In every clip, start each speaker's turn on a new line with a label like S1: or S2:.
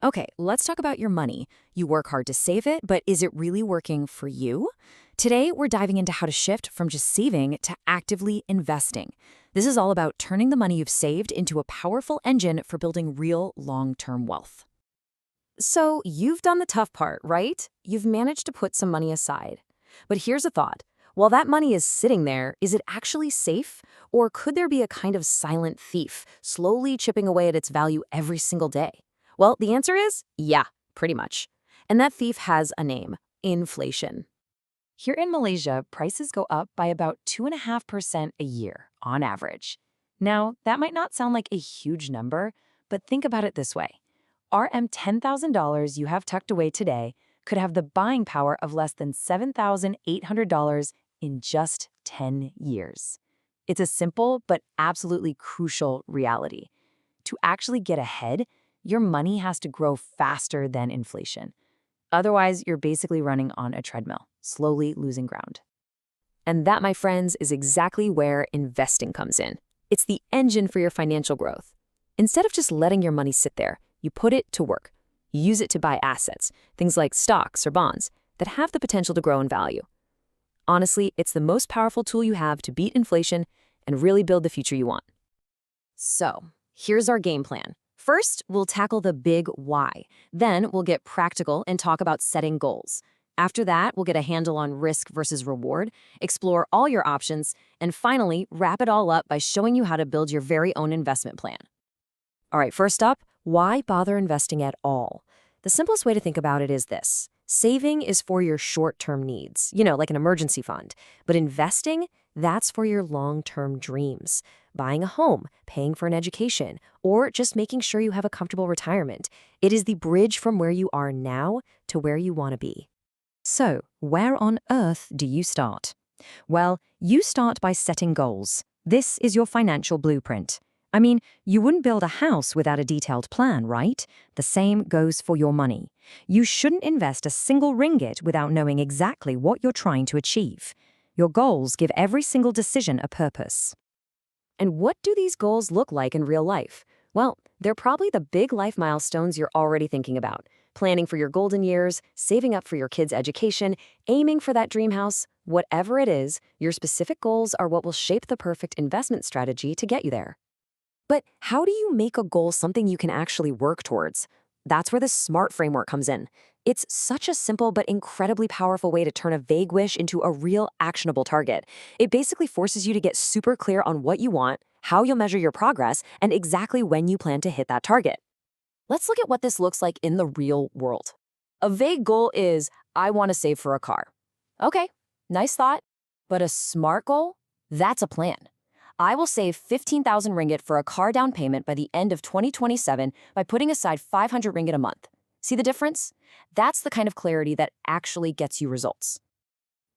S1: Okay, let's talk about your money. You work hard to save it, but is it really working for you? Today, we're diving into how to shift from just saving to actively investing. This is all about turning the money you've saved into a powerful engine for building real long-term wealth. So, you've done the tough part, right? You've managed to put some money aside. But here's a thought. While that money is sitting there, is it actually safe? Or could there be a kind of silent thief, slowly chipping away at its value every single day? Well, the answer is yeah, pretty much. And that thief has a name: inflation. Here in Malaysia, prices go up by about 2.5% a year on average. Now, that might not sound like a huge number, but think about it this way. RM $10,000 you have tucked away today could have the buying power of less than $7,800 in just 10 years. It's a simple but absolutely crucial reality. To actually get ahead, your money has to grow faster than inflation. Otherwise, you're basically running on a treadmill, slowly losing ground. And that, my friends, is exactly where investing comes in. It's the engine for your financial growth. Instead of just letting your money sit there, you put it to work. You use it to buy assets, things like stocks or bonds, that have the potential to grow in value. Honestly, it's the most powerful tool you have to beat inflation and really build the future you want. So, here's our game plan. First, we'll tackle the big why. Then, we'll get practical and talk about setting goals. After that, we'll get a handle on risk versus reward, explore all your options, and finally, wrap it all up by showing you how to build your very own investment plan. All right, first up, why bother investing at all? The simplest way to think about it is this. Saving is for your short-term needs, like an emergency fund. But investing, that's for your long-term dreams. Buying a home, paying for an education, or just making sure you have a comfortable retirement. It is the bridge from where you are now to where you want to be. So, where on earth do you start? Well, you start by setting goals. This is your financial blueprint. I mean, you wouldn't build a house without a detailed plan, right? The same goes for your money. You shouldn't invest a single ringgit without knowing exactly what you're trying to achieve. Your goals give every single decision a purpose. And what do these goals look like in real life? Well, they're probably the big life milestones you're already thinking about. Planning for your golden years, saving up for your kids' education, aiming for that dream house. Whatever it is, your specific goals are what will shape the perfect investment strategy to get you there. But how do you make a goal something you can actually work towards? That's where the SMART framework comes in. It's such a simple but incredibly powerful way to turn a vague wish into a real actionable target. It basically forces you to get super clear on what you want, how you'll measure your progress, and exactly when you plan to hit that target. Let's look at what this looks like in the real world. A vague goal is, I want to save for a car. Okay, nice thought. But a SMART goal? That's a plan. I will save 15,000 ringgit for a car down payment by the end of 2027 by putting aside 500 ringgit a month. See the difference? That's the kind of clarity that actually gets you results.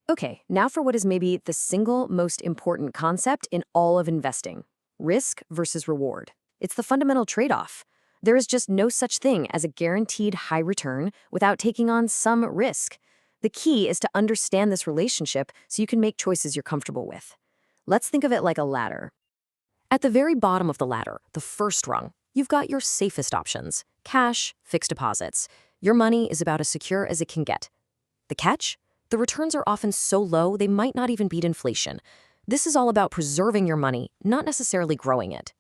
S1: Okay, now for what is maybe the single most important concept in all of investing: risk versus reward. It's the fundamental trade-off. There is just no such thing as a guaranteed high return without taking on some risk. The key is to understand this relationship so you can make choices you're comfortable with. Let's think of it like a ladder. At the very bottom of the ladder, the first rung, you've got your safest options: cash, fixed deposits. Your money is about as secure as it can get. The catch? The returns are often so low they might not even beat inflation. This is all about preserving your money, not necessarily growing it.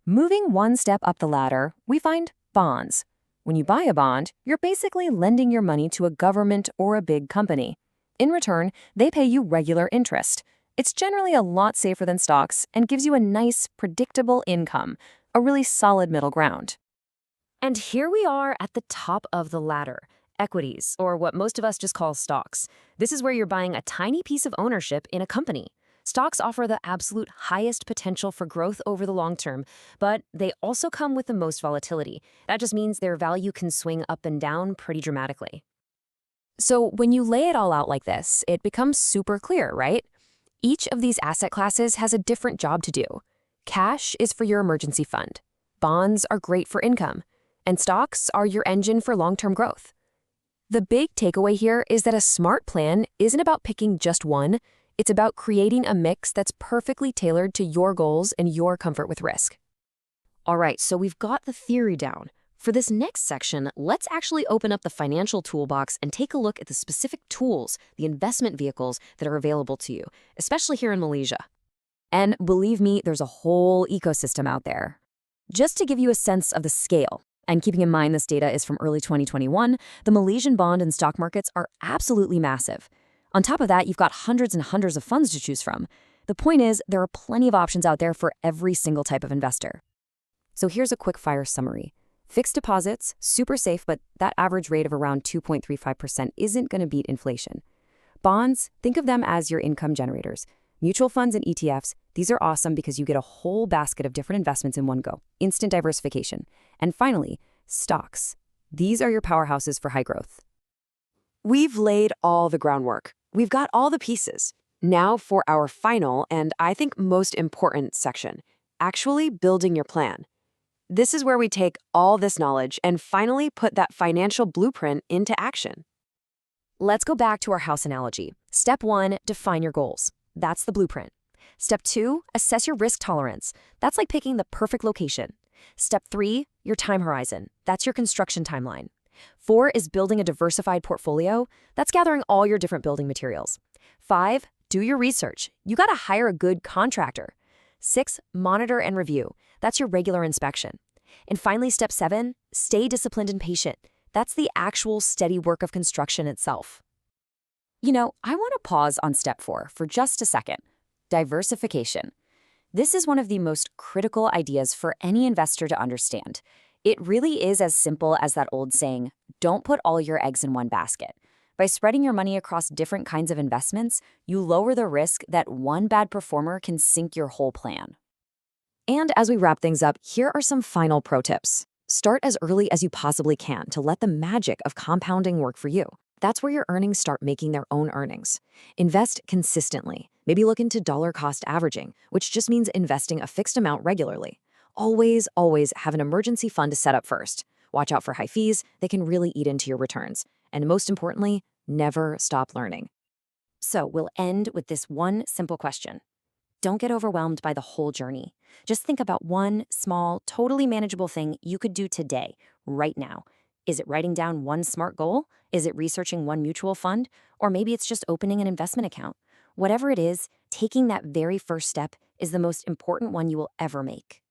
S1: Moving one step up the ladder, we find bonds. When you buy a bond, you're basically lending your money to a government or a big company. In return, they pay you regular interest. It's generally a lot safer than stocks and gives you a nice, predictable income, a really solid middle ground. And here we are at the top of the ladder: equities, or what most of us just call stocks. This is where you're buying a tiny piece of ownership in a company. Stocks offer the absolute highest potential for growth over the long term, but they also come with the most volatility. That just means their value can swing up and down pretty dramatically. So when you lay it all out like this, it becomes super clear, right? Each of these asset classes has a different job to do. Cash is for your emergency fund. Bonds are great for income. And stocks are your engine for long-term growth. The big takeaway here is that a SMART plan isn't about picking just one. It's about creating a mix that's perfectly tailored to your goals and your comfort with risk. All right, so we've got the theory down. For this next section, let's actually open up the financial toolbox and take a look at the specific tools, the investment vehicles that are available to you, especially here in Malaysia. And believe me, there's a whole ecosystem out there. Just to give you a sense of the scale, and keeping in mind this data is from early 2021, the Malaysian bond and stock markets are absolutely massive. On top of that, you've got hundreds and hundreds of funds to choose from. The point is, there are plenty of options out there for every single type of investor. So here's a quick fire summary. Fixed deposits, super safe, but that average rate of around 2.35% isn't going to beat inflation. Bonds, think of them as your income generators. Mutual funds and ETFs, these are awesome because you get a whole basket of different investments in one go. Instant diversification. And finally, stocks. These are your powerhouses for high growth. We've laid all the groundwork. We've got all the pieces. Now for our final and I think most important section, actually building your plan. This is where we take all this knowledge and finally put that financial blueprint into action. Let's go back to our house analogy. Step 1, define your goals. That's the blueprint. Step 2, assess your risk tolerance. That's like picking the perfect location. Step 3, your time horizon. That's your construction timeline. 4 is building a diversified portfolio. That's gathering all your different building materials. 5, do your research. You got to hire a good contractor. 6, monitor and review. That's your regular inspection. And finally, step 7, stay disciplined and patient. That's the actual steady work of construction itself. You know, I want to pause on step 4 for just a second. Diversification. This is one of the most critical ideas for any investor to understand. It really is as simple as that old saying, don't put all your eggs in one basket. By spreading your money across different kinds of investments, you lower the risk that one bad performer can sink your whole plan. And as we wrap things up, here are some final pro tips. Start as early as you possibly can to let the magic of compounding work for you. That's where your earnings start making their own earnings. Invest consistently. Maybe look into dollar cost averaging, which just means investing a fixed amount regularly. Always have an emergency fund to set up first. Watch out for high fees. They can really eat into your returns. And most importantly, never stop learning. So we'll end with this one simple question. Don't get overwhelmed by the whole journey. Just think about one small, totally manageable thing you could do today, right now. Is it writing down one SMART goal? Is it researching one mutual fund? Or maybe it's just opening an investment account. Whatever it is, taking that very first step is the most important one you will ever make.